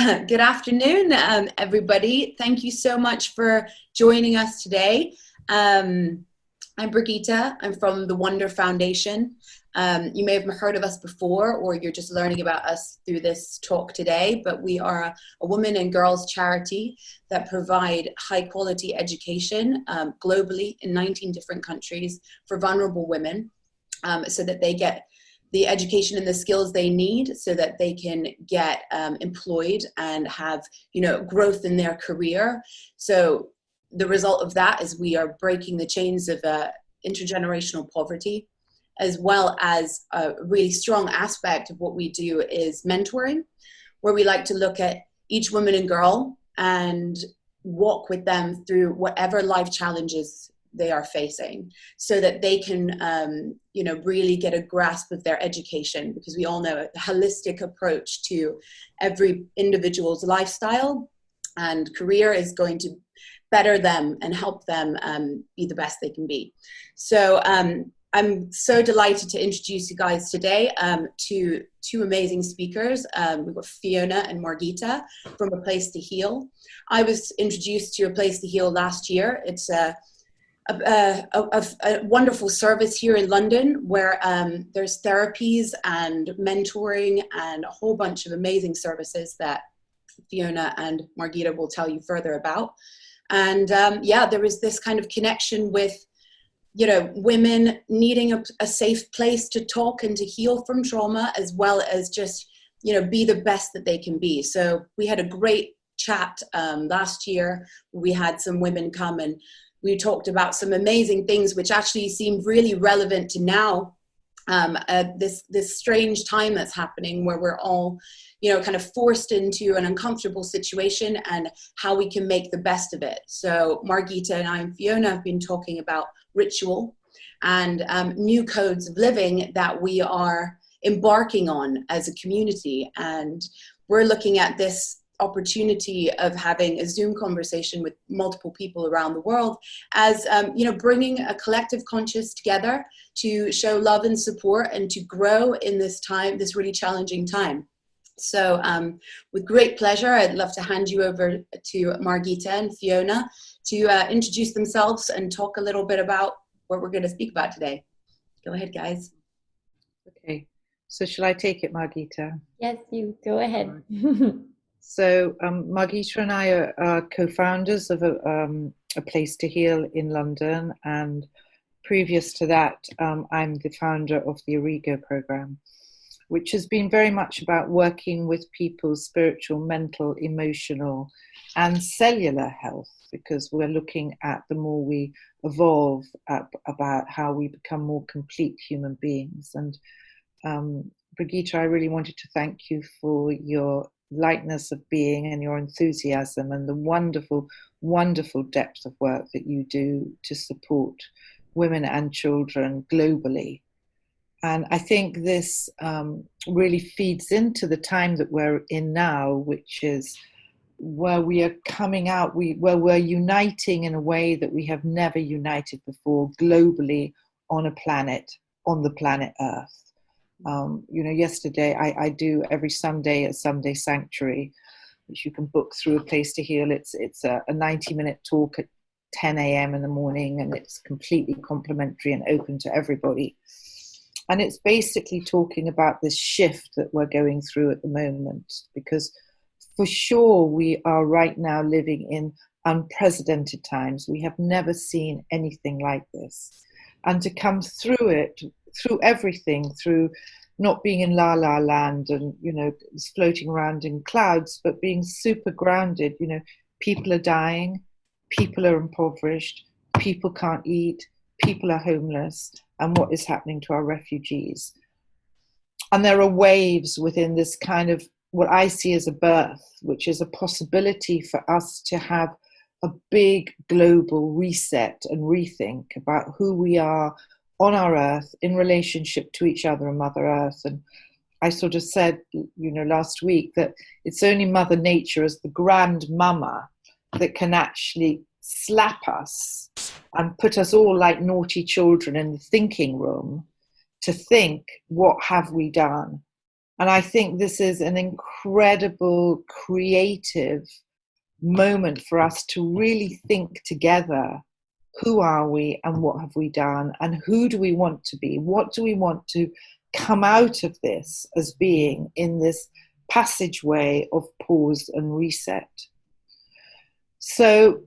Good afternoon, everybody. Thank you so much for joining us today. I'm Brigitta. I'm from the Wonder Foundation. You may have heard of us before, or you're just learning about us through this talk today, but we are a women and girls charity that provide high quality education globally in 19 different countries for vulnerable women so that they get the education and the skills they need so that they can get employed and have, growth in their career. So the result of that is we are breaking the chains of intergenerational poverty, as well as a really strong aspect of what we do is mentoring, where we like to look at each woman and girl and walk with them through whatever life challenges they are facing so that they can, really get a grasp of their education, because we all know a holistic approach to every individual's lifestyle and career is going to better them and help them be the best they can be. So I'm so delighted to introduce you guys today to two amazing speakers. We've got Fiona and Margitta from A Place to Heal. I was introduced to A Place to Heal last year. It's a wonderful service here in London where there's therapies and mentoring and a whole bunch of amazing services that Fiona and Margitta will tell you further about. And there was this kind of connection with, women needing a safe place to talk and to heal from trauma, as well as just, be the best that they can be. So we had a great chat last year. We had some women come and we talked about some amazing things which actually seem really relevant to now, this strange time that's happening where we're all, kind of forced into an uncomfortable situation and how we can make the best of it. So Margitta and I and Fiona have been talking about ritual and new codes of living that we are embarking on as a community. And we're looking at this opportunity of having a Zoom conversation with multiple people around the world as, bringing a collective conscious together to show love and support and to grow in this time, this really challenging time. So with great pleasure, I'd love to hand you over to Margitta and Fiona to introduce themselves and talk a little bit about what we're going to speak about today. Go ahead, guys. Okay, so shall I take it, Margitta? Yes, you go ahead. So Margitta and I are co-founders of a Place to Heal in London, and previous to that, I'm the founder of the Arrigo Programme, which has been very much about working with people's spiritual, mental, emotional, and cellular health, because we're looking at the more we evolve about how we become more complete human beings. And Brigitta, I really wanted to thank you for your lightness of being and your enthusiasm and the wonderful, wonderful depth of work that you do to support women and children globally. And I think this really feeds into the time that we're in now, which is where we are coming out, where we're uniting in a way that we have never united before globally on the planet Earth. Yesterday I do every Sunday a Sunday Sanctuary, which you can book through A Place to Heal. It's a 90-minute talk at 10 a.m. in the morning, and it's completely complimentary and open to everybody. And it's basically talking about this shift that we're going through at the moment, because for sure we are right now living in unprecedented times. We have never seen anything like this. And to come through it, through everything, through not being in la la land and, floating around in clouds, but being super grounded. People are dying, people are impoverished, people can't eat, people are homeless, and what is happening to our refugees. And there are waves within this kind of what I see as a birth, which is a possibility for us to have a big global reset and rethink about who we are on our earth in relationship to each other and Mother Earth. And I sort of said, last week that it's only Mother Nature as the grand mama that can actually slap us and put us all like naughty children in the thinking room to think, what have we done? And I think this is an incredible creative moment for us to really think together, who are we and what have we done, and who do we want to be? What do we want to come out of this as being in this passageway of pause and reset? So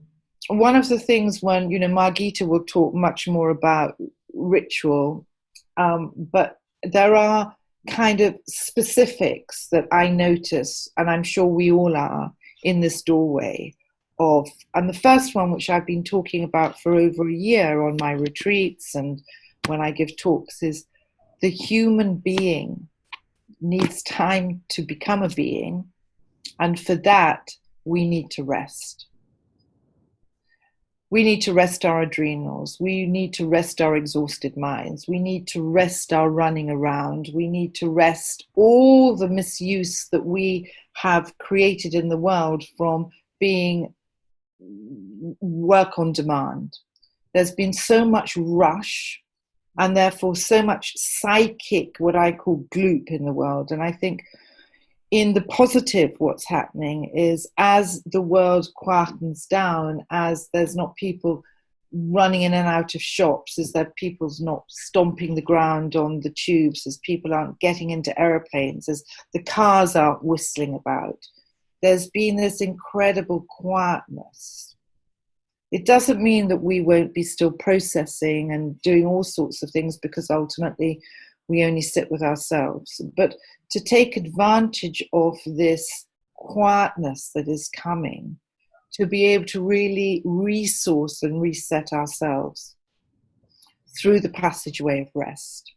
one of the things when, Margitta will talk much more about ritual, but there are kind of specifics that I notice, and I'm sure we all are, in this doorway of, and the first one, which I've been talking about for over a year on my retreats and when I give talks, is the human being needs time to become a being, and for that we need to rest. We need to rest our adrenals. We need to rest our exhausted minds. We need to rest our running around. We need to rest all the misuse that we have created in the world from being work on demand. There's been so much rush and therefore so much psychic, what I call gloop in the world. And I think in the positive, what's happening is as the world quietens down, as there's not people running in and out of shops, as that people's not stomping the ground on the tubes, as people aren't getting into aeroplanes, as the cars aren't whistling about, there's been this incredible quietness. It doesn't mean that we won't be still processing and doing all sorts of things, because ultimately we only sit with ourselves. But to take advantage of this quietness that is coming, to be able to really resource and reset ourselves through the passageway of rest.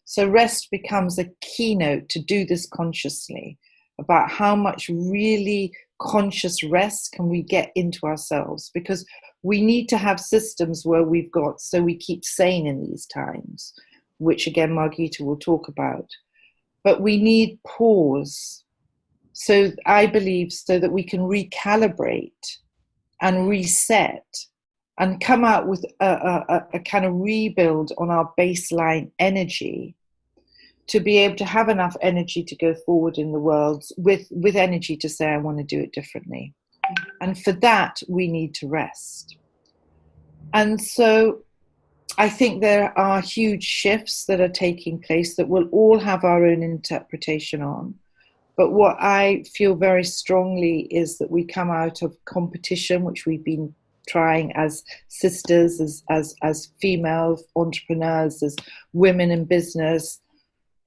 So rest becomes a keynote to do this consciously, about how much really conscious rest can we get into ourselves, because we need to have systems where we've got, so we keep sane in these times, which again Margitta will talk about. But we need pause, so I believe, so that we can recalibrate and reset and come out with a kind of rebuild on our baseline energy, to be able to have enough energy to go forward in the world with energy to say, I want to do it differently. And for that, we need to rest. And so I think there are huge shifts that are taking place that we'll all have our own interpretation on. But what I feel very strongly is that we come out of competition, which we've been trying as sisters, as female entrepreneurs, as women in business,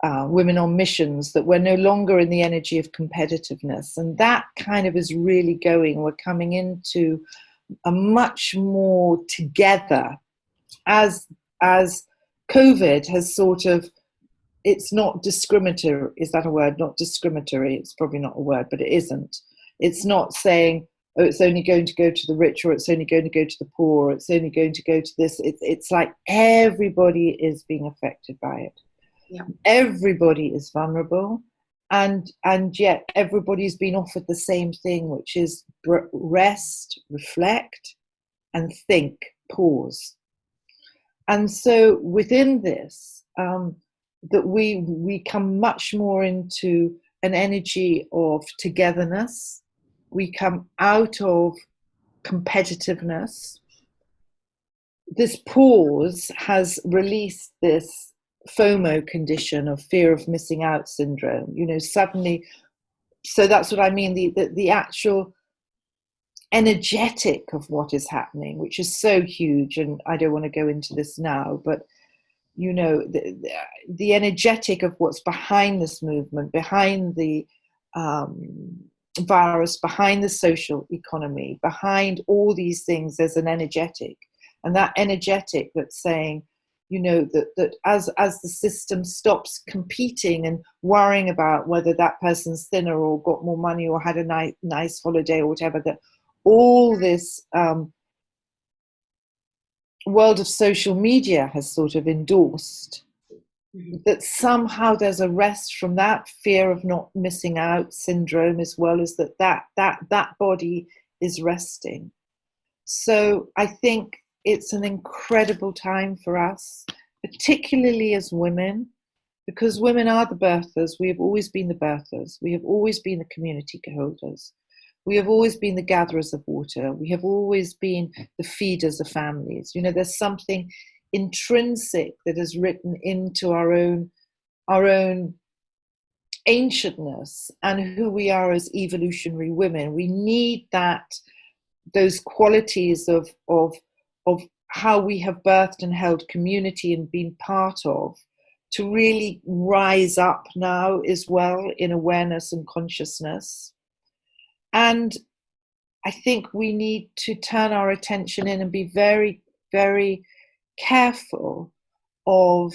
women on missions, that we're no longer in the energy of competitiveness. And that kind of is really going. We're coming into a much more together, as COVID has sort of, it's not discriminatory. Is that a word? Not discriminatory. It's probably not a word, but it isn't. It's not saying, oh, it's only going to go to the rich, or it's only going to go to the poor, or it's only going to go to this. It's like everybody is being affected by it. Yeah. Everybody is vulnerable, and yet everybody's been offered the same thing, which is rest, reflect, and think, pause. And so within this, that we come much more into an energy of togetherness. We come out of competitiveness. This pause has released this FOMO condition of fear of missing out syndrome, suddenly. So that's what I mean, the actual energetic of what is happening, which is so huge, and I don't want to go into this now, but the energetic of what's behind this movement, behind the virus, behind the social economy, behind all these things, there's an energetic, and that energetic that's saying, that as the system stops competing and worrying about whether that person's thinner or got more money or had a nice holiday or whatever, that all this world of social media has sort of endorsed, that somehow there's a rest from that fear of not missing out syndrome, as well as that body is resting. So I think it's an incredible time for us, particularly as women, because women are the birthers. We have always been the birthers. We have always been the community holders. We have always been the gatherers of water. We have always been the feeders of families. You know, there's something intrinsic that is written into our own ancientness and who we are as evolutionary women. We need those qualities of how we have birthed and held community and been part of, to really rise up now as well in awareness and consciousness. And I think we need to turn our attention in and be very, very careful of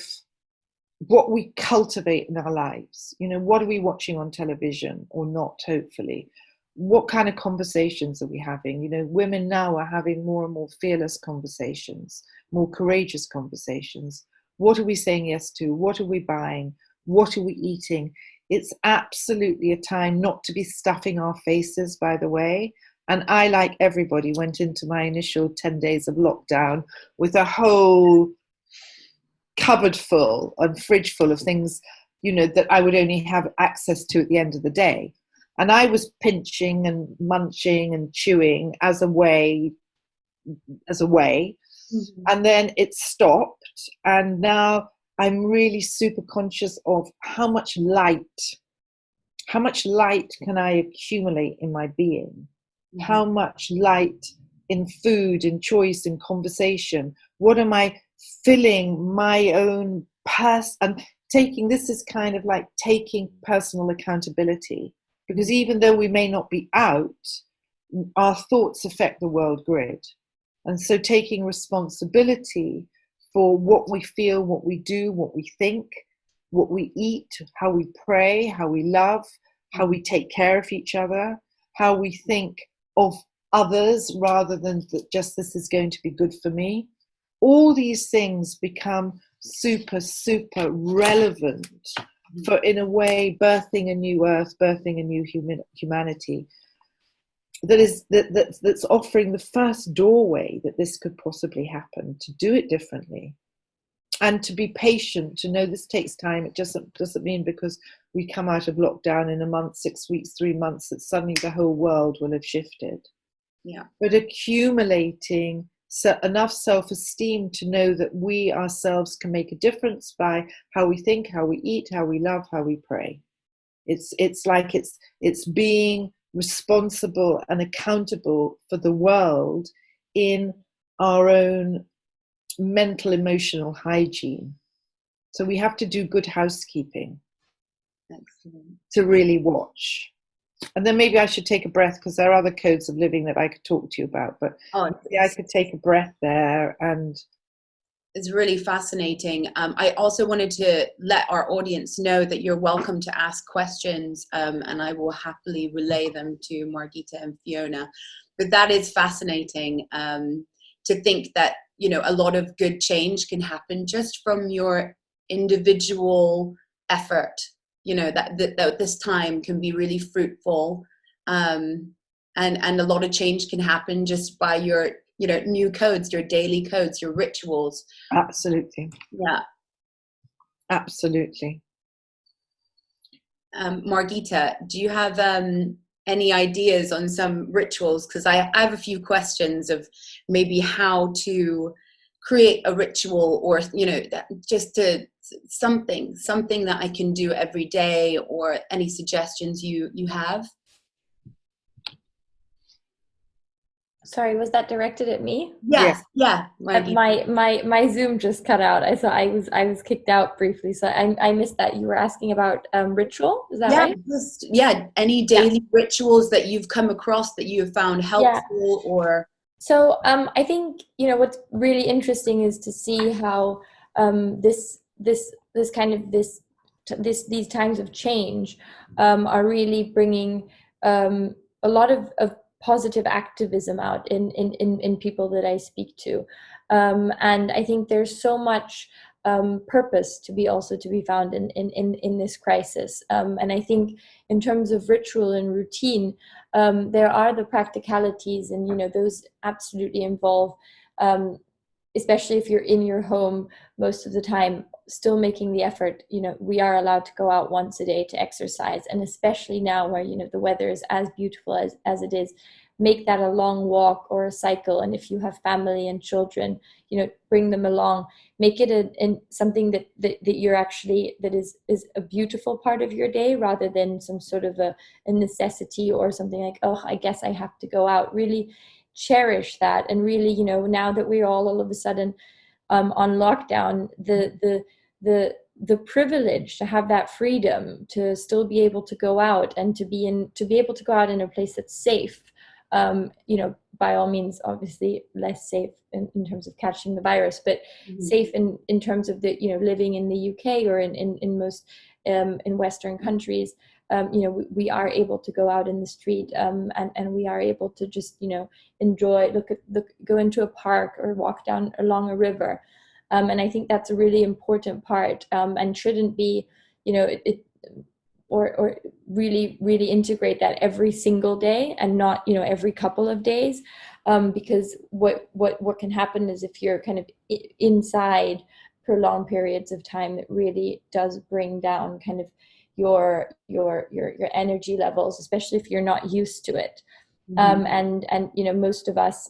what we cultivate in our lives. You know, what are we watching on television or not, hopefully? What kind of conversations are we having? You know, women now are having more and more fearless conversations, more courageous conversations. What are we saying yes to? What are we buying? What are we eating? It's absolutely a time not to be stuffing our faces, by the way. And I, like everybody, went into my initial 10 days of lockdown with a whole cupboard full and fridge full of things, you know, that I would only have access to at the end of the day. And I was pinching and munching and chewing as a way. Mm-hmm. And then it stopped. And now I'm really super conscious of how much light can I accumulate in my being? Mm-hmm. How much light in food, in choice, in conversation? What am I filling my own and this is kind of like taking personal accountability, because even though we may not be out, our thoughts affect the world grid. And so taking responsibility for what we feel, what we do, what we think, what we eat, how we pray, how we love, how we take care of each other, how we think of others rather than just this is going to be good for me. All these things become super, super relevant for, in a way, birthing a new earth, birthing a new humanity that's offering the first doorway that this could possibly happen, to do it differently. And to be patient, to know this takes time. It just doesn't mean because we come out of lockdown in a month, 6 weeks, 3 months, that suddenly the whole world will have shifted. Yeah. But accumulating enough self-esteem to know that we ourselves can make a difference by how we think, how we eat, how we love, how we pray. It's like it's being responsible and accountable for the world in our own mental, emotional hygiene. So we have to do good housekeeping. Excellent. To really watch. And then maybe I should take a breath, because there are other codes of living that I could talk to you about, but maybe I could take a breath there. And it's really fascinating. I also wanted to let our audience know that you're welcome to ask questions, and I will happily relay them to Margitta and Fiona. But that is fascinating, to think that, you know, a lot of good change can happen just from your individual effort. You know, that this time can be really fruitful, and a lot of change can happen just by your, you know, new codes, your daily codes, your rituals. Absolutely. Yeah. Absolutely. Margitta, do you have any ideas on some rituals? Because I have a few questions of maybe how to create a ritual, or, you know, just to something that I can do every day, or any suggestions you have. Sorry, was that directed at me? Yes. Yeah. My Zoom just cut out. I was kicked out briefly, so I missed that. You were asking about ritual, is that right? Any daily rituals that you've come across that you have found helpful, or. So I think, you know, what's really interesting is to see how these times of change are really bringing a lot of positive activism out in people that I speak to, and I think there's so much purpose to be found in this crisis, and I think in terms of ritual and routine, there are the practicalities, and, you know, those absolutely involve, especially if you're in your home most of the time, still making the effort. We are allowed to go out once a day to exercise, and especially now where the weather is as beautiful as it is, make that a long walk or a cycle. And if you have family and children, bring them along, make it something that you're actually, that is a beautiful part of your day, rather than some sort of a necessity or something like, oh, I guess I have to go out. Really cherish that. And really, now that we're all of a sudden on lockdown, the privilege to have that freedom to still be able to go out and to be able to go out in a place that's safe. By all means, obviously less safe in terms of catching the virus, but safe in terms of the, living in the UK or in most in Western countries. We are able to go out in the street, and we are able to just, enjoy, go into a park or walk down along a river. And I think that's a really important part, and shouldn't be, or really, really integrate that every single day, and not, every couple of days. Because what can happen is, if you're kind of inside for long periods of time, it really does bring down kind of your energy levels, especially if you're not used to it. And most of us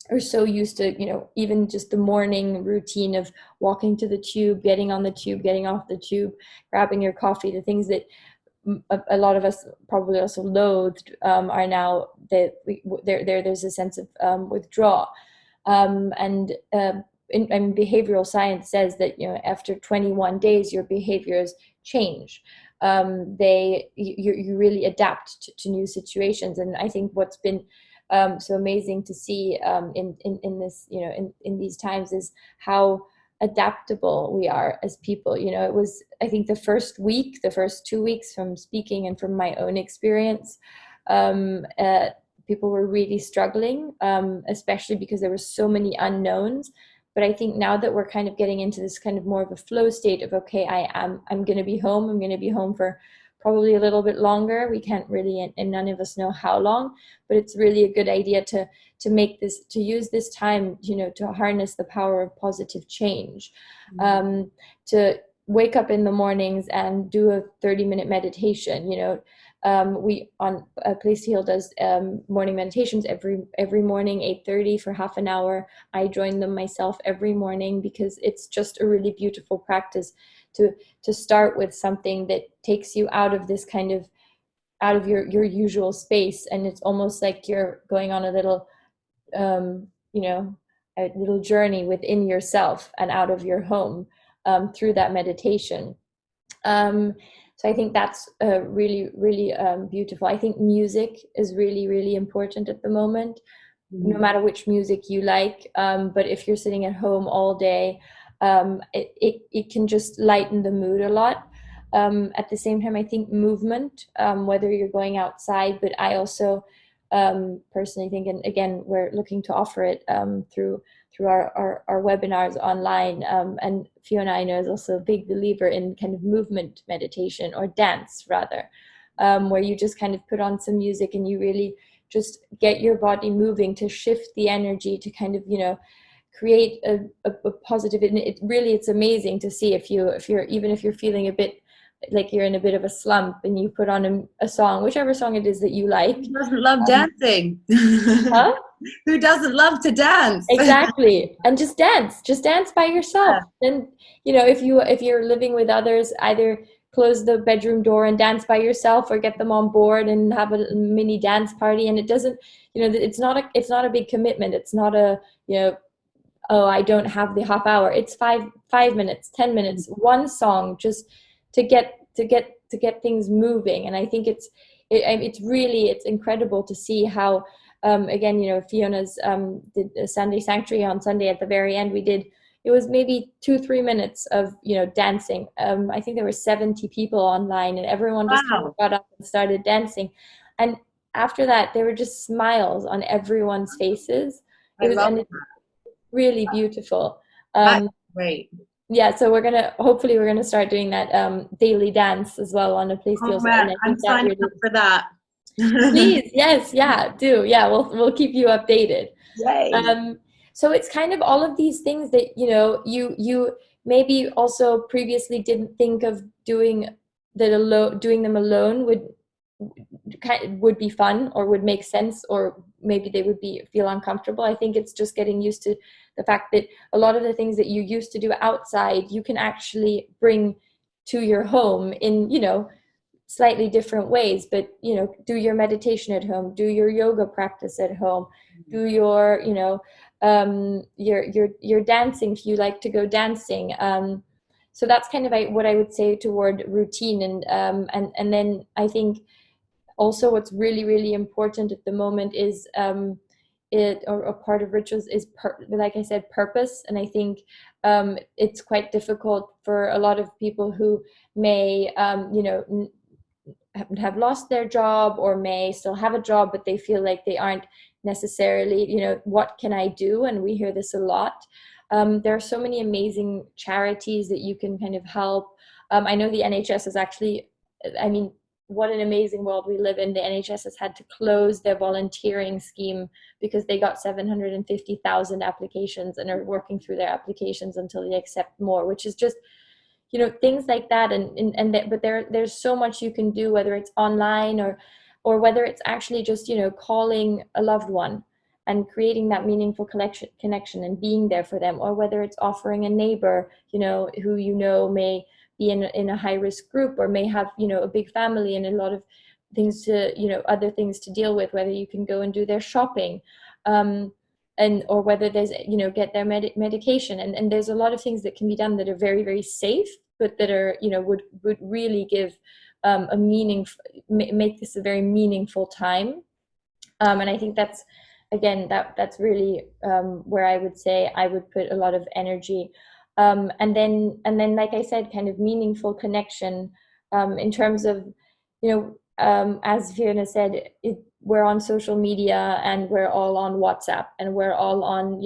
are so used to, even just the morning routine of walking to the tube, getting on the tube, getting off the tube, grabbing your coffee, the things that a lot of us probably also loathed, are now that there's a sense of withdrawal. And behavioral science says that, after 21 days, your behaviors change. You really adapt to new situations. And I think what's been so amazing to see in this, in these times, is how adaptable we are as people. It was, I think, the first 2 weeks, from speaking and from my own experience, people were really struggling, especially because there were so many unknowns. But I think now that we're kind of getting into this kind of more of a flow state of, okay, I'm going to be home. I'm going to be home for probably a little bit longer. We can't really, and none of us know how long, but it's really a good idea to use this time, to harness the power of positive change, to wake up in the mornings and do a 30-minute meditation. We on Place to Heal does morning meditations every morning, 8:30 for half an hour. I join them myself every morning, because it's just a really beautiful practice to start with something that takes you out of this kind of, out of your usual space. And it's almost like you're going on a little a little journey within yourself and out of your home, through that meditation. So I think that's really, really beautiful. I think music is really, really important at the moment, no matter which music you like. But if you're sitting at home all day, it can just lighten the mood a lot. At the same time, I think movement, whether you're going outside, but I also personally think, and again, we're looking to offer it through our webinars online. And Fiona, I know, is also a big believer in kind of movement meditation, or dance rather, where you just kind of put on some music and you really just get your body moving to shift the energy, to kind of, create a positive. And it's amazing to see if you're even if you're feeling a bit like you're in a bit of a slump, and you put on a song, whichever song it is that you like. Who doesn't love dancing? Huh? Who doesn't love to dance? Exactly. And just dance by yourself. And if you're living with others, either close the bedroom door and dance by yourself, or get them on board and have a mini dance party. And it doesn't, it's not a big commitment. It's not a, oh, I don't have the half hour. It's 5 minutes, 10 minutes, one song, just to get things moving. And I think it's incredible to see how, again, Fiona's did a Sunday Sanctuary on Sunday. At the very end, it was maybe 2-3 minutes of, dancing. I think there were 70 people online, and everyone just kind of got up and started dancing. And after that, there were just smiles on everyone's faces. It's really beautiful. That's great. Yeah, so hopefully we're gonna start doing that daily dance as well on a Place to Heal. I'm signing up for that. Please, yes, yeah, do. Yeah, we'll keep you updated. Yay. So it's kind of all of these things that, maybe also previously didn't think of doing them alone would be fun or would make sense, or maybe they would feel uncomfortable. I think it's just getting used to the fact that a lot of the things that you used to do outside, you can actually bring to your home in, slightly different ways. But, do your meditation at home, do your yoga practice at home, do your, your dancing if you like to go dancing. So that's kind of what I would say toward routine. And then I think also what's really, really important at the moment is a part of rituals is, like I said, purpose. And I think it's quite difficult for a lot of people who may, have lost their job, or may still have a job, but they feel like they aren't necessarily, what can I do? And we hear this a lot. There are so many amazing charities that you can kind of help. I know the NHS is actually, what an amazing world we live in. The NHS has had to close their volunteering scheme because they got 750,000 applications and are working through their applications until they accept more, which is just, things like that. But there's so much you can do, whether it's online or whether it's actually just, calling a loved one and creating that meaningful connection and being there for them, or whether it's offering a neighbor, who may be in a high risk group, or may have, a big family and a lot of things to, other things to deal with, whether you can go and do their shopping, or whether there's, get their medication. And there's a lot of things that can be done that are very, very safe, but that are, would really give a meaning, make this a very meaningful time. And I think that's, again, that's really where I would say I would put a lot of energy. And then, like I said, kind of meaningful connection in terms of, as Fiona said, we're on social media and we're all on WhatsApp and we're all on,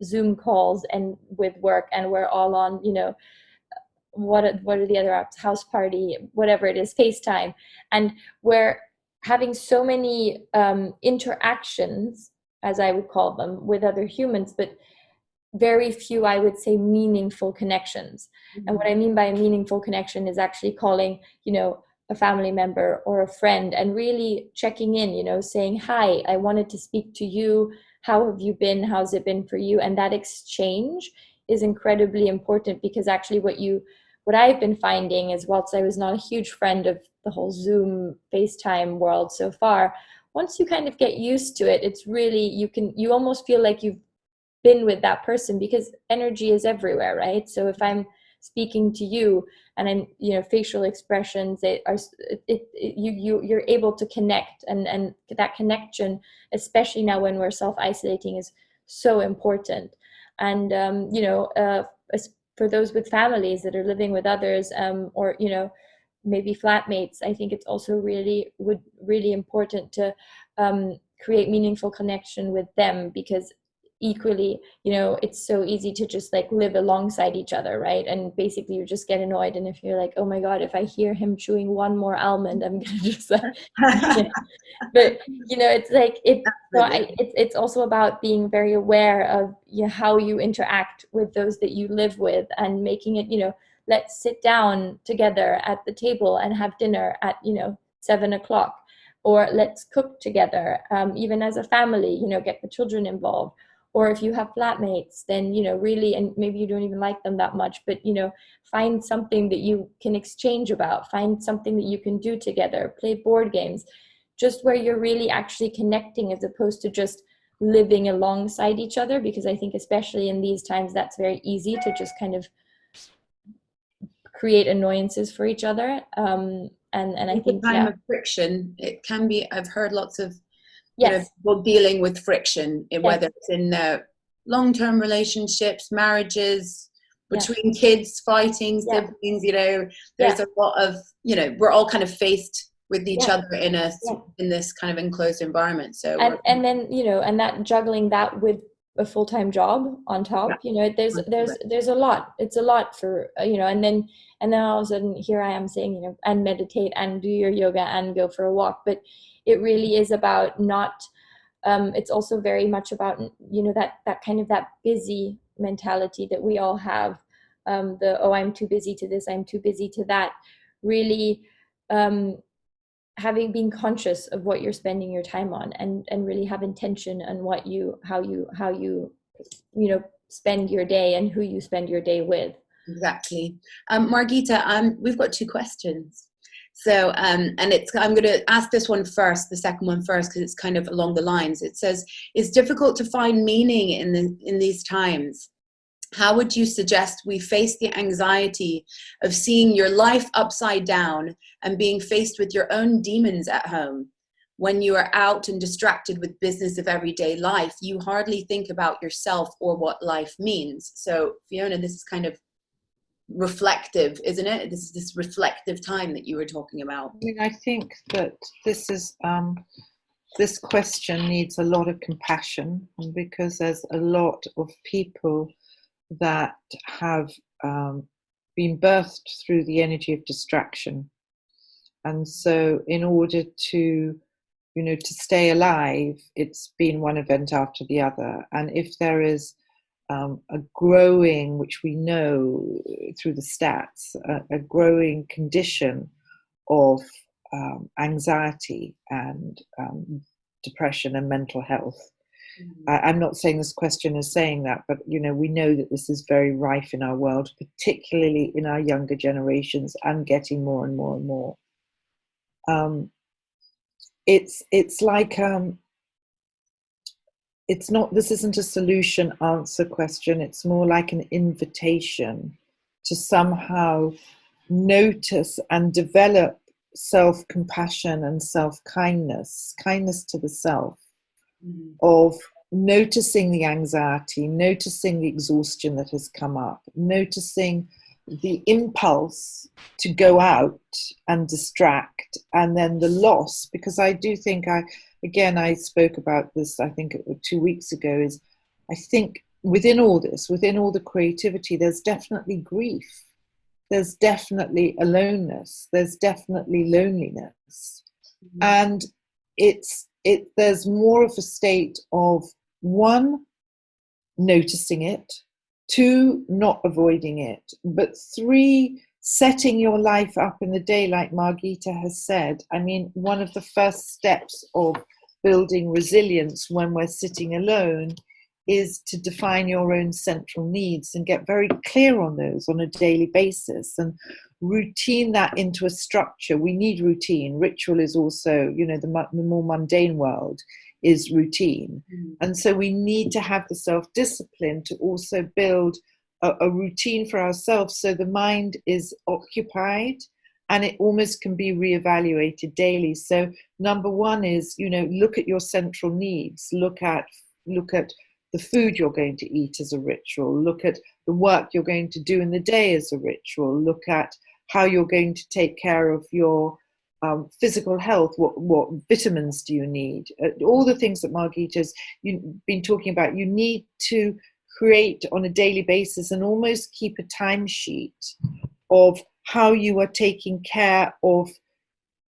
Zoom calls and with work, and we're all on, what are the other apps, House Party, whatever it is, FaceTime. And we're having so many interactions, as I would call them, with other humans, but very few, I would say, meaningful connections. Mm-hmm. And what I mean by a meaningful connection is actually calling, a family member or a friend and really checking in, saying, hi, I wanted to speak to you. How have you been? How's it been for you? And that exchange is incredibly important, because actually what I've been finding is, whilst I was not a huge friend of the whole Zoom FaceTime world so far, once you kind of get used to it, it's really, you almost feel like you've been with that person, because energy is everywhere, right? So if I'm speaking to you and I'm, facial expressions, you're able to connect, and that connection, especially now when we're self-isolating, is so important. And for those with families that are living with others, or maybe flatmates, I think it's also really important to create meaningful connection with them, because equally, it's so easy to just like live alongside each other, right? And basically you just get annoyed, and if you're like, oh my god, if I hear him chewing one more almond, I'm gonna just like but it's like it's also about being very aware of how you interact with those that you live with, and making it, let's sit down together at the table and have dinner at 7:00, or let's cook together, even as a family, get the children involved. Or if you have flatmates, then, really, and maybe you don't even like them that much, but, find something that you can exchange about, find something that you can do together, play board games, just where you're really actually connecting, as opposed to just living alongside each other. Because I think, especially in these times, that's very easy to just kind of create annoyances for each other. And I think, time of friction, it can be, I've heard lots of, yes, people dealing with friction, whether it's in their long-term relationships, marriages, between kids, fighting, siblings, there's a lot of, we're all kind of faced with each other in this kind of enclosed environment. So and then and that, juggling that with a full-time job on top, there's a lot. It's a lot for and then all of a sudden here I am saying, and meditate and do your yoga and go for a walk, but it really is about not it's also very much about that kind of that busy mentality that we all have, I'm too busy to this, I'm too busy to that. Really being conscious of what you're spending your time on, and really have intention on how you spend your day and who you spend your day with. Exactly. Margitta, we've got two questions. So, and I'm going to ask this one first, the second one first, because it's kind of along the lines. It says, it's difficult to find meaning in these times. How would you suggest we face the anxiety of seeing your life upside down and being faced with your own demons at home? When you are out and distracted with business of everyday life, you hardly think about yourself or what life means. So, Fiona, this is kind of reflective, isn't it? This is this reflective time that you were talking about. I mean, I think that this is this question needs a lot of compassion, because there's a lot of people that have been birthed through the energy of distraction, and so in order to to stay alive, it's been one event after the other. And if there is a growing, which we know through the stats, a growing condition of anxiety and depression and mental health. I'm not saying this question is saying that, but we know that this is very rife in our world, particularly in our younger generations, and getting more and more and more. It's like it's not. This isn't a solution answer question. It's more like an invitation to somehow notice and develop self-compassion and self-kindness, kindness to the self, of noticing the anxiety, noticing the exhaustion that has come up, noticing the impulse to go out and distract, and then the loss. Because I do think I spoke about this, I think 2 weeks ago, is I think within all this, within all the creativity, there's definitely grief. There's definitely aloneness. There's definitely loneliness. And there's more of a state of, one, noticing it, two, not avoiding it, but three, setting your life up in the day, like Margitta has said. I mean, one of the first steps of building resilience when we're sitting alone is to define your own central needs and get very clear on those on a daily basis, and routine that into a structure. We need routine. Ritual is also, the more mundane world is routine. And so we need to have the self-discipline to also build a routine for ourselves, so the mind is occupied and it almost can be reevaluated daily. So number one is, look at your central needs. Look at the food you're going to eat as a ritual. Look at the work you're going to do in the day as a ritual. Look at how you're going to take care of your physical health. What vitamins do you need? All the things that Margitta's been talking about. You need to create on a daily basis and almost keep a timesheet of how you are taking care of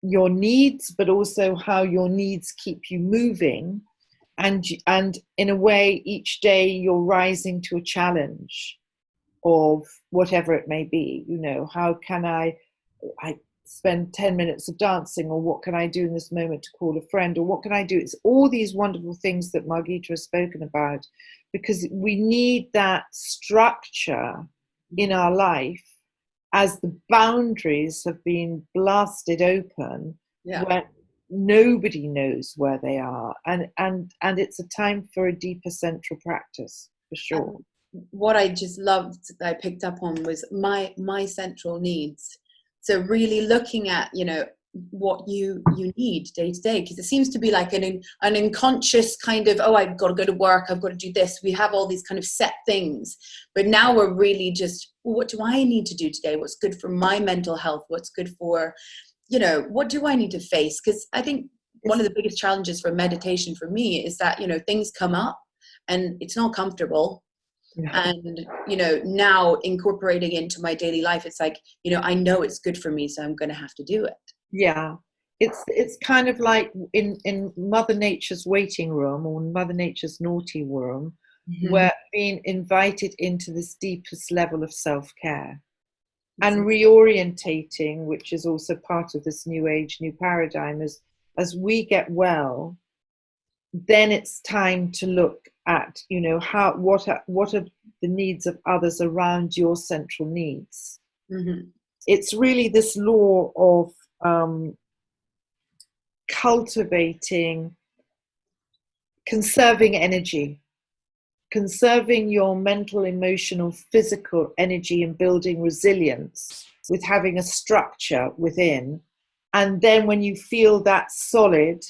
your needs, but also how your needs keep you moving. And in a way, each day you're rising to a challenge of whatever it may be. How can I spend 10 minutes of dancing, or what can I do in this moment to call a friend, or what can I do? It's all these wonderful things that Margitta has spoken about, because we need that structure in our life as the boundaries have been blasted open, where nobody knows where they are, and it's a time for a deeper central practice, for sure. What I just loved that I picked up on was my central needs. So really looking at what you need day to day, because it seems to be like an unconscious kind of, I've got to go to work, I've got to do this. We have all these kind of set things, but now we're really just, what do I need to do today? What's good for my mental health? What's good for, what do I need to face? Because I think one of the biggest challenges for meditation for me is that, things come up and it's not comfortable. And now incorporating into my daily life, it's like, I know it's good for me, so I'm going to have to do it. It's kind of like in Mother Nature's waiting room, or Mother Nature's naughty room, we're being invited into this deepest level of self-care and reorientating, which is also part of this new age, new paradigm. As we get well, then it's time to look at, you know, what are the needs of others around your central needs. It's really this law of cultivating, conserving energy, conserving your mental, emotional, physical energy, and building resilience with having a structure within. And then when you feel that solid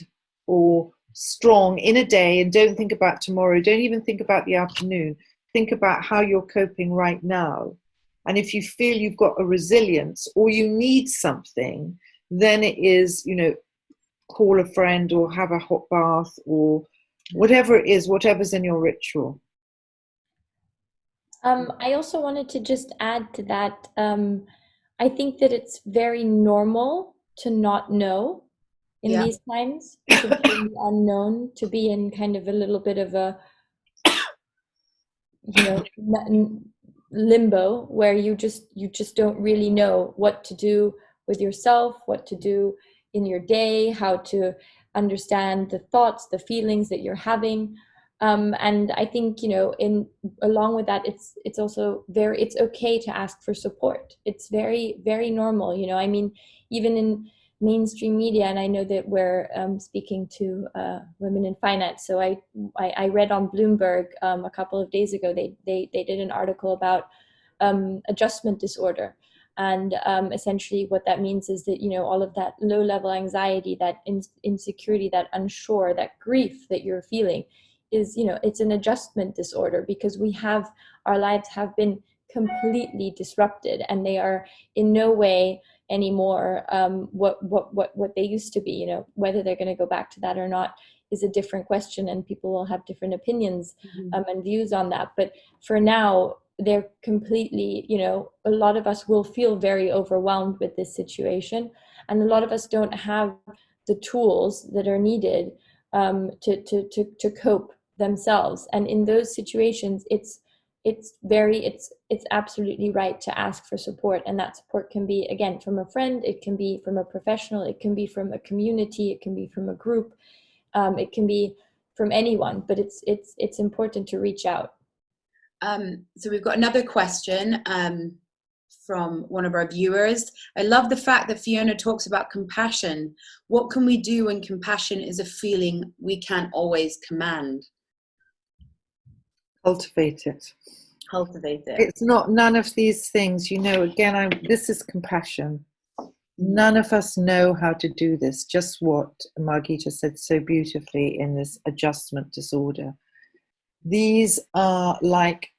or strong in a day, and don't think about tomorrow, don't even think about the afternoon, think about how you're coping right now. And if you feel you've got a resilience or you need something, then it is, you know, call a friend or have a hot bath or whatever it is, whatever's in your ritual. I also wanted to just add to that. I think that it's very normal to not know in these times, to be in the unknown, to be in kind of a little bit of a, you know, limbo where you just don't really know what to do with yourself, what to do in your day, how to understand the thoughts, the feelings that you're having. And I think, you know, along with that, it's also it's okay to ask for support. It's very, very normal. You know, I mean, even in mainstream media, and I know that we're speaking to women in finance. So I read on Bloomberg a couple of days ago, they did an article about adjustment disorder. And essentially what that means is that, you know, all of that low level anxiety, that insecurity, that unsure, that grief that you're feeling is, you know, it's an adjustment disorder, because our lives have been completely disrupted, and they are in no way anymore what they used to be. You know, whether they're going to go back to that or not is a different question, and people will have different opinions and views on that. But for now, they're completely, you know, a lot of us will feel very overwhelmed with this situation, and a lot of us don't have the tools that are needed to cope themselves. And in those situations, it's absolutely right to ask for support. And that support can be, again, from a friend, it can be from a professional, it can be from a community, it can be from a group, it can be from anyone, but it's important to reach out. So we've got another question from one of our viewers. I love the fact that Fiona talks about compassion. What can we do when compassion is a feeling we can't always command? Cultivate it. Cultivate it. It's not none of these things, you know, again, this is compassion. None of us know how to do this, just what Margitta said so beautifully in this adjustment disorder. These are like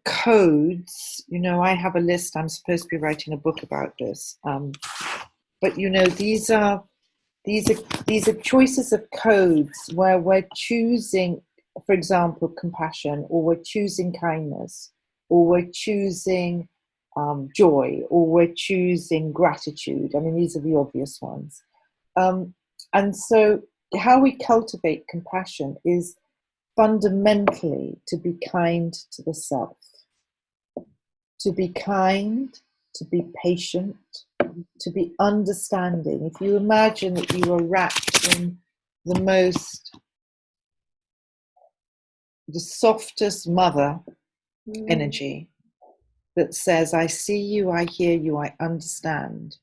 codes, you know. I have a list, I'm supposed to be writing a book about this, but you know, these are choices of codes where we're choosing, for example, compassion, or we're choosing kindness, or we're choosing joy, or we're choosing gratitude. I mean, these are the obvious ones. And so how we cultivate compassion is fundamentally to be kind to the self, to be kind, to be patient, to be understanding. If you imagine that you are wrapped in the softest mother energy that says, I see you, I hear you, I understand.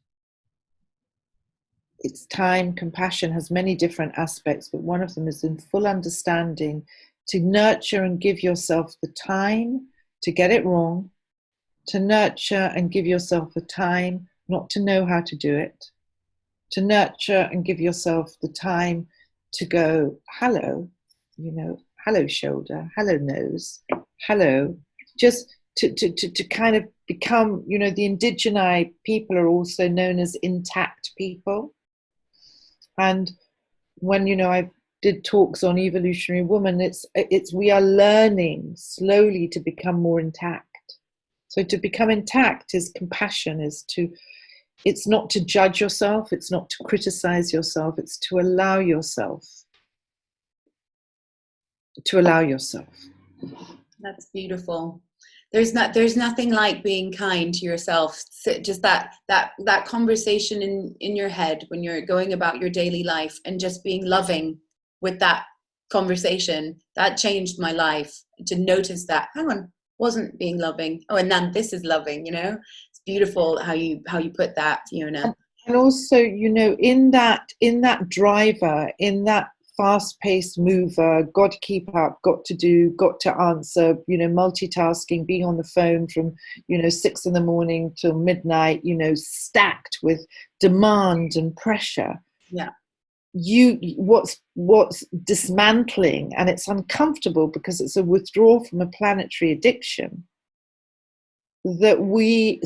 It's time. Compassion has many different aspects, but one of them is in full understanding, to nurture and give yourself the time to get it wrong, to nurture and give yourself the time not to know how to do it, to nurture and give yourself the time to go, hello, you know, hello shoulder, hello nose, hello, just to kind of become, you know, the Indigenous people are also known as intact people. And when, you know, I did talks on evolutionary woman, it's we are learning slowly to become more intact. So to become intact is compassion, it's not to judge yourself, it's not to criticize yourself, it's to allow yourself. That's beautiful. There's nothing like being kind to yourself. Just that conversation in your head when you're going about your daily life, and just being loving with that conversation, that changed my life. To notice that, hang on, wasn't being loving. Oh, and now this is loving. It's beautiful how you put that, Fiona. And also, in that driver, in that fast-paced mover, got to keep up, got to do, got to answer, multitasking, being on the phone from 6 a.m. till midnight, stacked with demand and pressure. Yeah. What's dismantling, and it's uncomfortable because it's a withdrawal from a planetary addiction, that we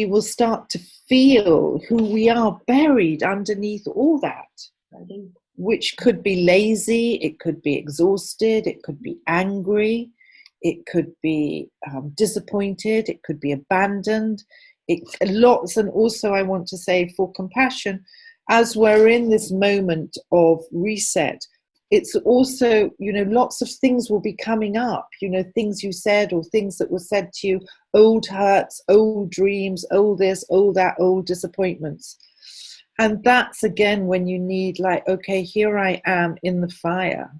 will start to feel who we are buried underneath all that, which could be lazy, it could be exhausted, it could be angry, it could be disappointed, it could be abandoned. Lots. And also I want to say, for compassion, as we're in this moment of reset, it's also, lots of things will be coming up, things you said or things that were said to you, old hurts, old dreams, old this, old that, old disappointments. And that's again when you need, okay, here I am in the fire.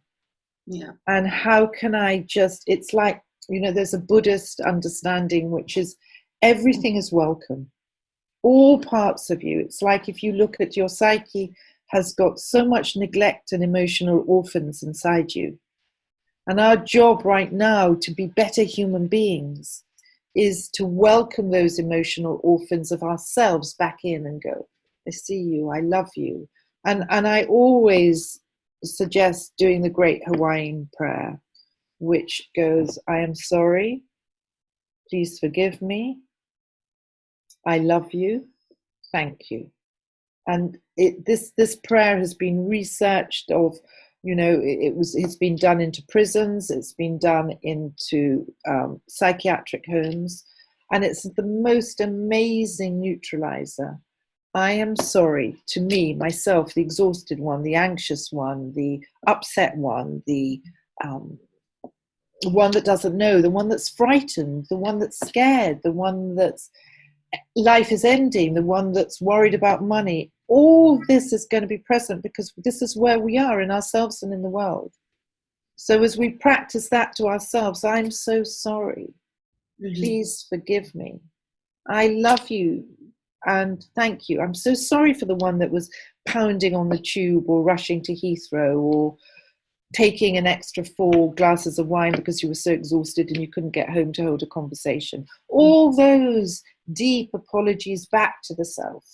Yeah. And how can I it's like, there's a Buddhist understanding, which is everything is welcome. All parts of you. It's like if you look at your psyche, has got so much neglect and emotional orphans inside you. And our job right now to be better human beings is to welcome those emotional orphans of ourselves back in and go, I see you, I love you. And I always suggest doing the great Hawaiian prayer, which goes, I am sorry, please forgive me, I love you, thank you. And this prayer has been researched it's been done into prisons, it's been done into psychiatric homes, and it's the most amazing neutralizer. I am sorry to me, myself, the exhausted one, the anxious one, the upset one, the one that doesn't know, the one that's frightened, the one that's scared, the one that's life is ending, the one that's worried about money. All this is going to be present because this is where we are in ourselves and in the world. So as we practice that to ourselves, I'm so sorry. Please forgive me. I love you and thank you. I'm so sorry for the one that was pounding on the tube or rushing to Heathrow or taking an extra 4 glasses of wine because you were so exhausted and you couldn't get home to hold a conversation. All those deep apologies back to the self.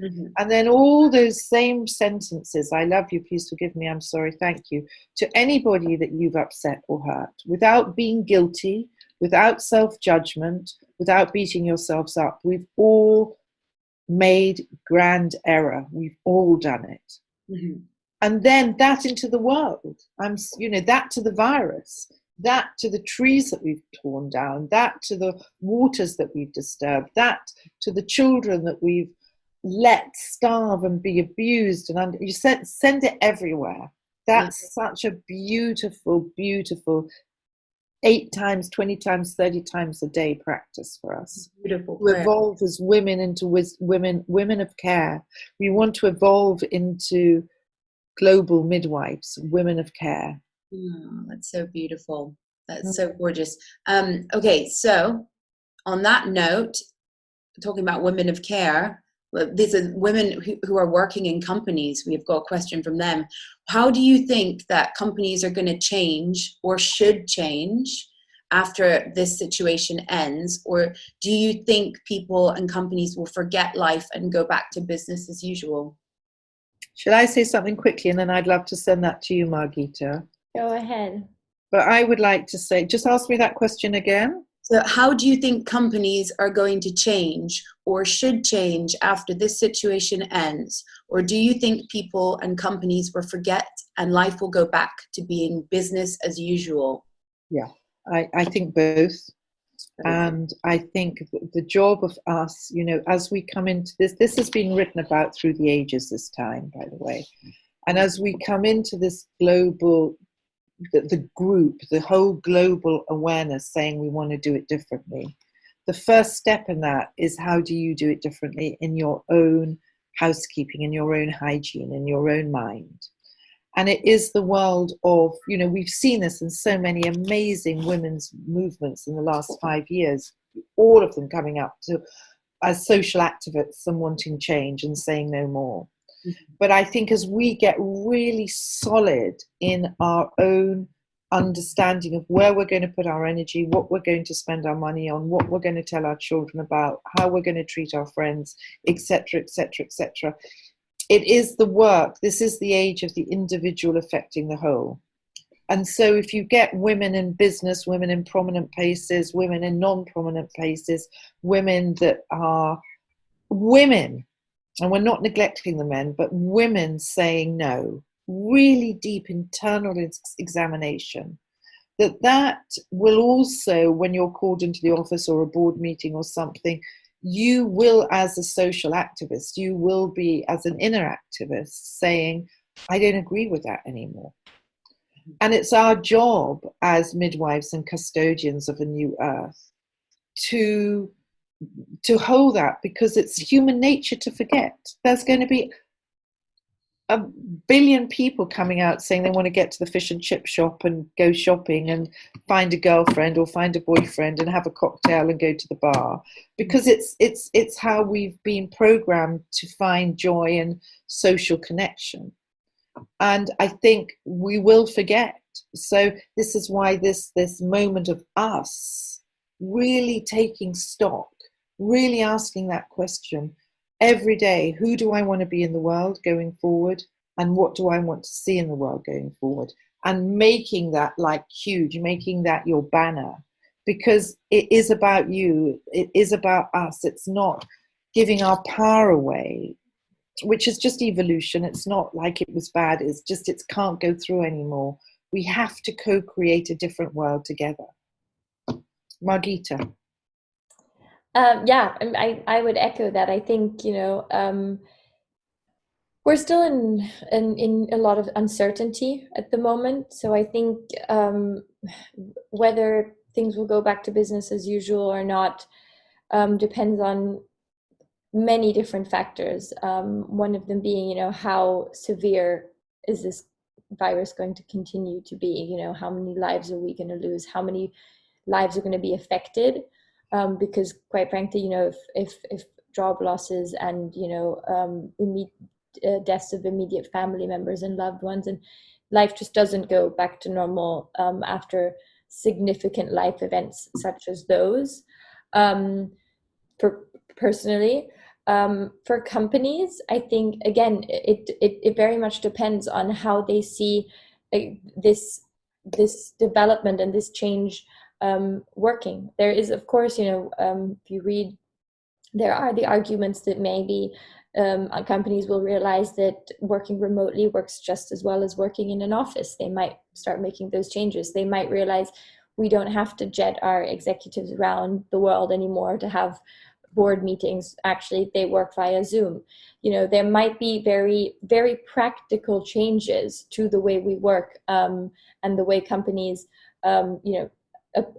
And then all those same sentences, I love you, please forgive me, I'm sorry, thank you, to anybody that you've upset or hurt, without being guilty, without self-judgment, without beating yourselves up. We've all made grand error. We've all done it. And then that into the world. That to the virus, that to the trees that we've torn down, that to the waters that we've disturbed, that to the children that we've let starve and be abused, and you send it everywhere. That's such a beautiful, beautiful 8 times, 20 times, 30 times a day practice for us. Beautiful. To evolve as women into women of care. We want to evolve into global midwives, women of care. Oh, that's so beautiful. That's so gorgeous. Okay, so on that note, talking about women of care, these are women who are working in companies. We've got a question from them. How do you think that companies are going to change or should change after this situation ends? Or do you think people and companies will forget life and go back to business as usual? Shall I say something quickly, and then I'd love to send that to you, Margitta? Go ahead. But I would like to say, just ask me that question again. So how do you think companies are going to change or should change after this situation ends? Or do you think people and companies will forget and life will go back to being business as usual? Yeah, I think both. And I think the job of us, as we come into this has been written about through the ages this time, by the way. And as we come into this global the group, the whole global awareness saying we want to do it differently. The first step in that is, how do you do it differently in your own housekeeping, in your own hygiene, in your own mind? And it is the world of, we've seen this in so many amazing women's movements in the last 5 years, all of them coming up to as social activists and wanting change and saying no more. But I think as we get really solid in our own understanding of where we're going to put our energy, what we're going to spend our money on, what we're going to tell our children about, how we're going to treat our friends, etc., etc., etc., it is the work. This is the age of the individual affecting the whole. And so if you get women in business, women in prominent places, women in non-prominent places, women that are women, and we're not neglecting the men, but women saying no, really deep internal examination, that will also, when you're called into the office or a board meeting or something, you will, as a social activist, you will be, as an inner activist, saying, I don't agree with that anymore. And it's our job as midwives and custodians of a new earth to hold that, because it's human nature to forget. There's going to be a billion people coming out saying they want to get to the fish and chip shop and go shopping and find a girlfriend or find a boyfriend and have a cocktail and go to the bar, because it's how we've been programmed to find joy and social connection. And I think we will forget. So this is why this moment of us really taking stock, really asking that question every day: who do I want to be in the world going forward, and what do I want to see in the world going forward? And making that like huge, making that your banner, because it is about you, it is about us. It's not giving our power away, which is just evolution. It's not like it was bad, it's just it can't go through anymore. We have to co-create a different world together. Margitta. Yeah, I would echo that. I think, we're still in a lot of uncertainty at the moment. So I think whether things will go back to business as usual or not depends on many different factors. One of them being, how severe is this virus going to continue to be? How many lives are we going to lose? How many lives are going to be affected? Because quite frankly, if job losses and deaths of immediate family members and loved ones, and life just doesn't go back to normal after significant life events such as those. For personally, for companies, I think again it very much depends on how they see this development and this change working. There is, of course, if you read, there are the arguments that maybe companies will realize that working remotely works just as well as working in an office. They might start making those changes. They might realize we don't have to jet our executives around the world anymore to have board meetings. Actually, they work via Zoom. There might be very, very practical changes to the way we work and the way companies,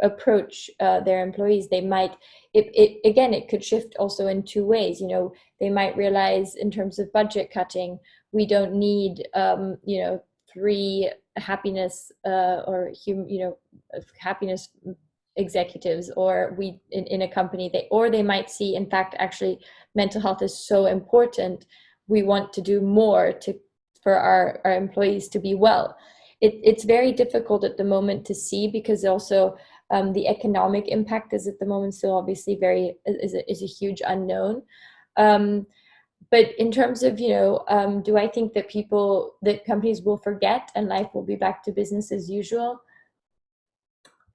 approach their employees. They might, it could shift also in two ways. They might realize, in terms of budget cutting, we don't need, 3 happiness happiness executives, or we in a company. They might see, in fact, actually mental health is so important, we want to do more for our employees to be well. It's very difficult at the moment to see, because also the economic impact is at the moment still obviously is a huge unknown. But in terms of, do I think that companies will forget and life will be back to business as usual?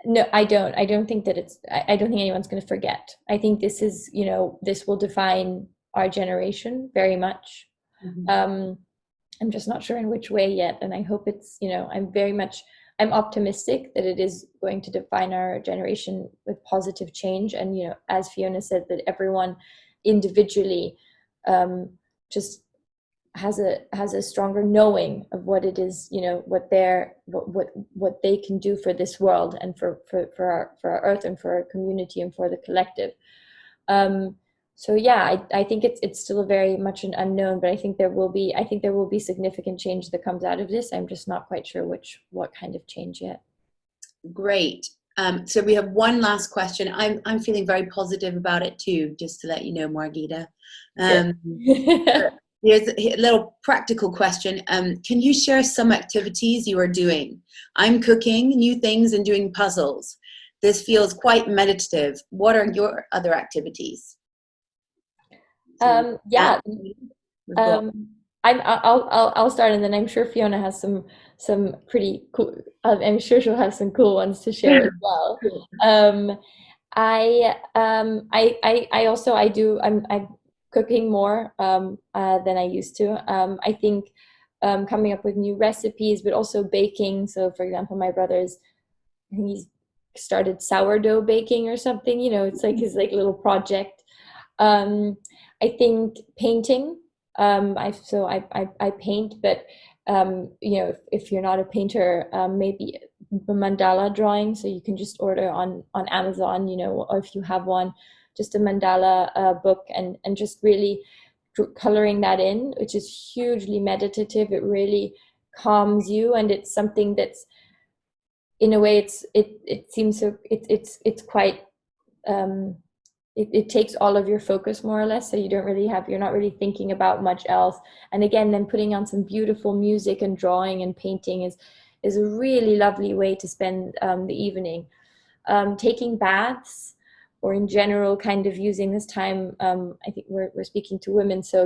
No, I don't. I don't think that I don't think anyone's going to forget. I think this is, this will define our generation very much. Mm-hmm. I'm just not sure in which way yet. And I hope it's, I'm optimistic that it is going to define our generation with positive change. And, as Fiona said, that everyone individually just has a stronger knowing of what it is, what they can do for this world and for our earth and for our community and for the collective. So yeah, I think it's still very much an unknown, but I think there will be significant change that comes out of this. I'm just not quite sure what kind of change yet. Great. So we have one last question. I'm feeling very positive about it too, just to let you know, Margitta. Here's a little practical question. Can you share some activities you are doing? I'm cooking new things and doing puzzles. This feels quite meditative. What are your other activities? Yeah. I'll start, and then I'm sure Fiona has some pretty cool. I'm sure she'll have some cool ones to share as well. I'm cooking more than I used to. I think coming up with new recipes, but also baking. So, for example, my he's started sourdough baking or something. It's like his little project. I think painting. I paint, but if you're not a painter, maybe a mandala drawing. So you can just order on Amazon, or if you have one, just a mandala book, and just really coloring that in, which is hugely meditative. It really calms you, and it's something that's, in a way, it seems so. It's quite. It takes all of your focus, more or less, so you're not really thinking about much else. And again, then putting on some beautiful music and drawing and painting is a really lovely way to spend the evening. Taking baths, or in general kind of using this time, I think we're speaking to women, so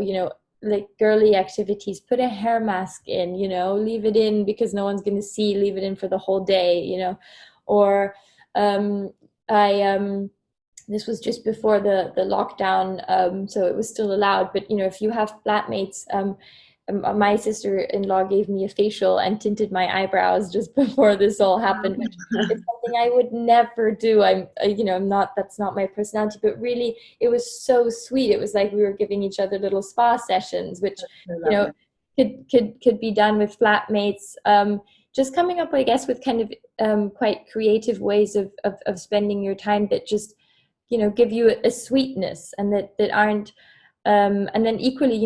like girly activities. Put a hair mask in, leave it in because no one's going to see, leave it in for the whole day, or this was just before the lockdown, so it was still allowed. But if you have flatmates, my sister-in-law gave me a facial and tinted my eyebrows just before this all happened, which is something I would never do. That's not my personality, but really it was so sweet. It was like we were giving each other little spa sessions, which could be done with flatmates. Just coming up, I guess, with kind of quite creative ways of spending your time that just give you a sweetness, and that aren't and then equally,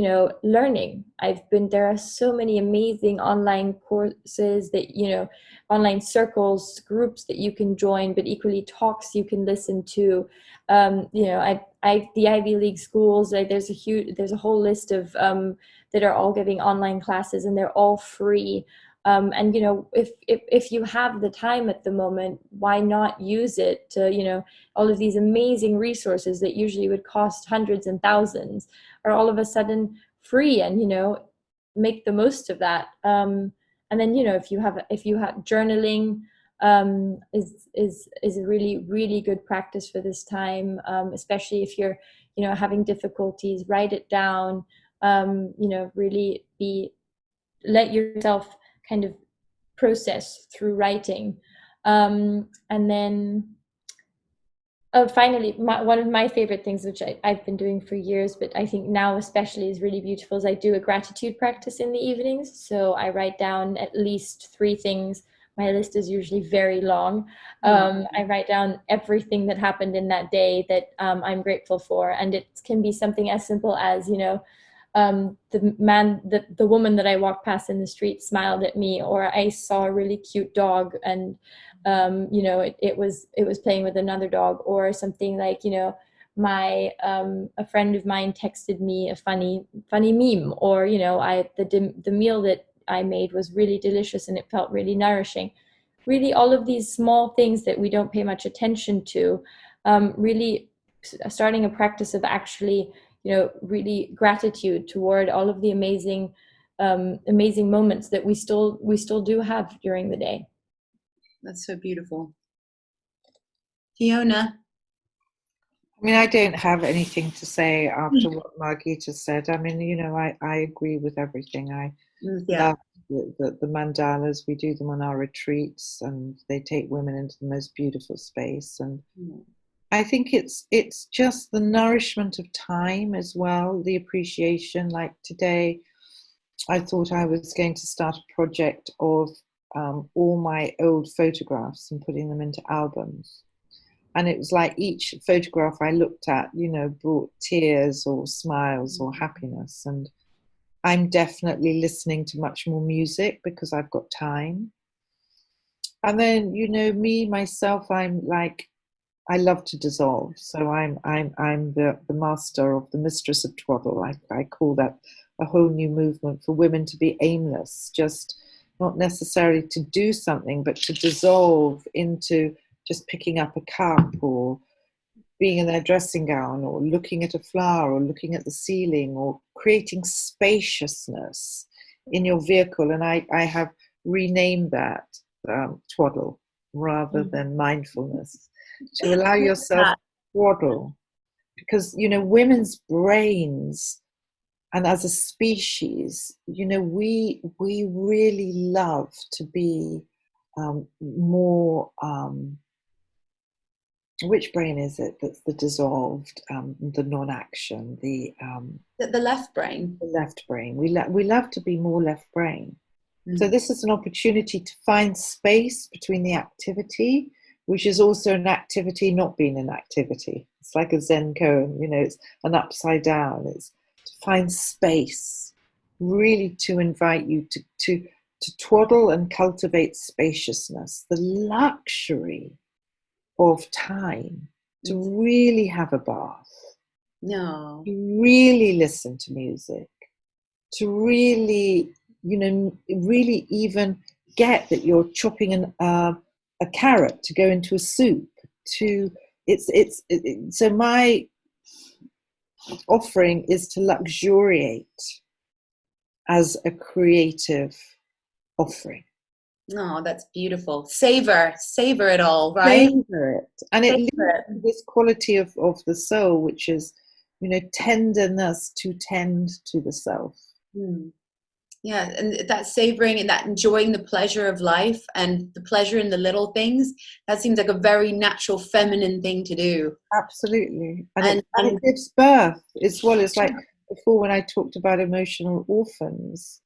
learning. There are so many amazing online courses that, online circles, groups that you can join, but equally talks you can listen to. The Ivy League schools, there's a whole list of that are all giving online classes, and they're all free. And if you have the time at the moment, why not use it to, all of these amazing resources that usually would cost hundreds and thousands are all of a sudden free, and make the most of that. And then if you have journaling, is a really, really good practice for this time, especially if you're having difficulties. Write it down. Really let yourself kind of process through writing. And then finally, one of my favorite things, which I've been doing for years, but I think now especially is really beautiful, is I do a gratitude practice in the evenings. So I write down at least 3 things. My list is usually very long. I write down everything that happened in that day that I'm grateful for. And it can be something as simple as, the woman that I walked past in the street smiled at me, or I saw a really cute dog, and it was playing with another dog, or something like a friend of mine texted me a funny meme, or the meal that I made was really delicious and it felt really nourishing. Really, all of these small things that we don't pay much attention to, really starting a practice of actually really gratitude toward all of the amazing moments that we still do have during the day. That's so beautiful. Fiona? I mean, I don't have anything to say after what Margitta said. I mean, I agree with everything. I love the mandalas. We do them on our retreats, and they take women into the most beautiful space. And I think it's just the nourishment of time as well, the appreciation. Like today, I thought I was going to start a project of all my old photographs and putting them into albums. And it was like each photograph I looked at, brought tears or smiles or happiness. And I'm definitely listening to much more music because I've got time. And then, myself, I'm like, I love to dissolve. So I'm the master of the mistress of twaddle. I call that a whole new movement for women to be aimless, just not necessarily to do something, but to dissolve into just picking up a cup or being in their dressing gown or looking at a flower or looking at the ceiling or creating spaciousness in your vehicle. And I have renamed that twaddle rather than mindfulness, to allow yourself to twaddle. Because, women's brains, and as a species, we really love to be more... which brain is it that's the dissolved, the non-action, the left brain? The left brain. We love to be more left brain. So this is an opportunity to find space between the activity, which is also an activity not being an activity. It's like a Zen koan, it's an upside down. It's to find space, really to invite you to twaddle and cultivate spaciousness, the luxury of time, to really have a bath, to really listen to music, to really, really even get that you're chopping a carrot to go into a soup. So my offering is to luxuriate as a creative offering. Oh, that's beautiful. Savor it all, right? Savor it. And it leads to this quality of the soul, which is, tenderness, to tend to the self. Yeah, and that savoring and that enjoying the pleasure of life and the pleasure in the little things, that seems like a very natural feminine thing to do. Absolutely. And it gives birth as well. It's like before when I talked about emotional orphans,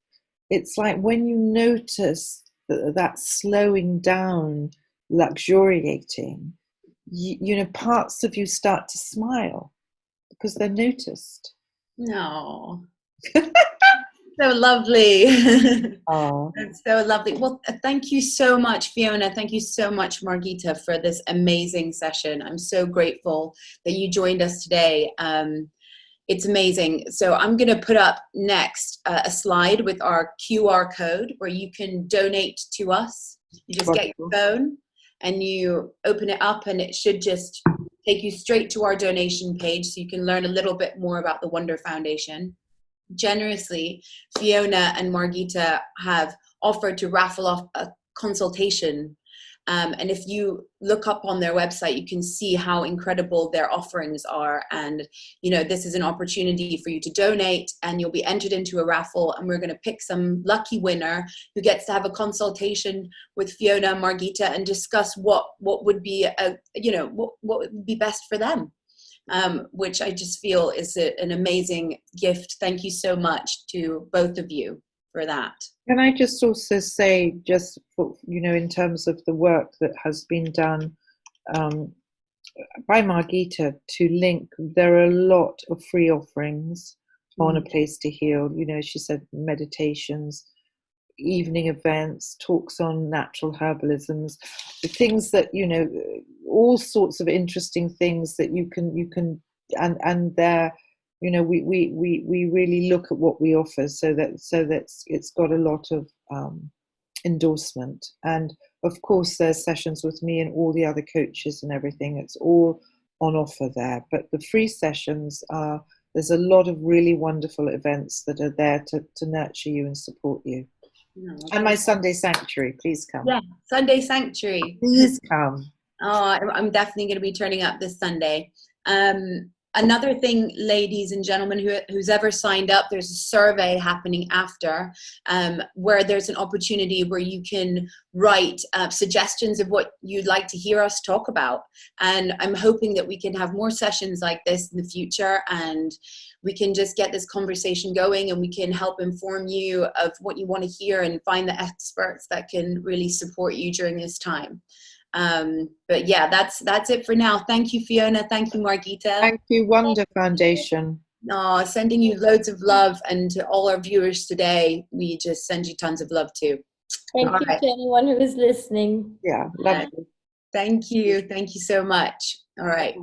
it's like when you notice that slowing down, luxuriating, parts of you start to smile because they're noticed. No. So lovely. Oh. That's so lovely. Well, thank you so much, Fiona. Thank you so much, Margitta, for this amazing session. I'm so grateful that you joined us today. It's amazing. So I'm going to put up next a slide with our QR code where you can donate to us. You just get your phone and you open it up and it should just take you straight to our donation page so you can learn a little bit more about the Wonder Foundation. Generously, Fiona and Margitta have offered to raffle off a consultation. And if you look up on their website, you can see how incredible their offerings are. And, this is an opportunity for you to donate and you'll be entered into a raffle. And we're going to pick some lucky winner who gets to have a consultation with Fiona and Margitta and discuss what would be, what would be best for them. Which I just feel is an amazing gift. Thank you so much to both of you for that. Can I just also say, just for, in terms of the work that has been done by Margitta to link, there are a lot of free offerings on A Place to Heal. She said meditations, evening events, talks on natural herbalisms, the things that, all sorts of interesting things that you can and there, we really look at what we offer so that it's got a lot of endorsement. And of course there's sessions with me and all the other coaches and everything. It's all on offer there. But the free sessions are, there's a lot of really wonderful events that are there to nurture you and support you. And my Sunday Sanctuary, please come. Yeah, Sunday Sanctuary. Please come. Oh, I'm definitely going to be turning up this Sunday. Another thing, ladies and gentlemen, who's ever signed up, there's a survey happening after where there's an opportunity where you can write suggestions of what you'd like to hear us talk about. And I'm hoping that we can have more sessions like this in the future. And we can just get this conversation going, and we can help inform you of what you want to hear and find the experts that can really support you during this time. But yeah, that's it for now. Thank you, Fiona. Thank you, Margitta. Thank you, Wonder Foundation. Sending you loads of love, and to all our viewers today, we just send you tons of love too. Thank you to anyone who is listening. Yeah, love you. Thank you. Thank you so much. All right.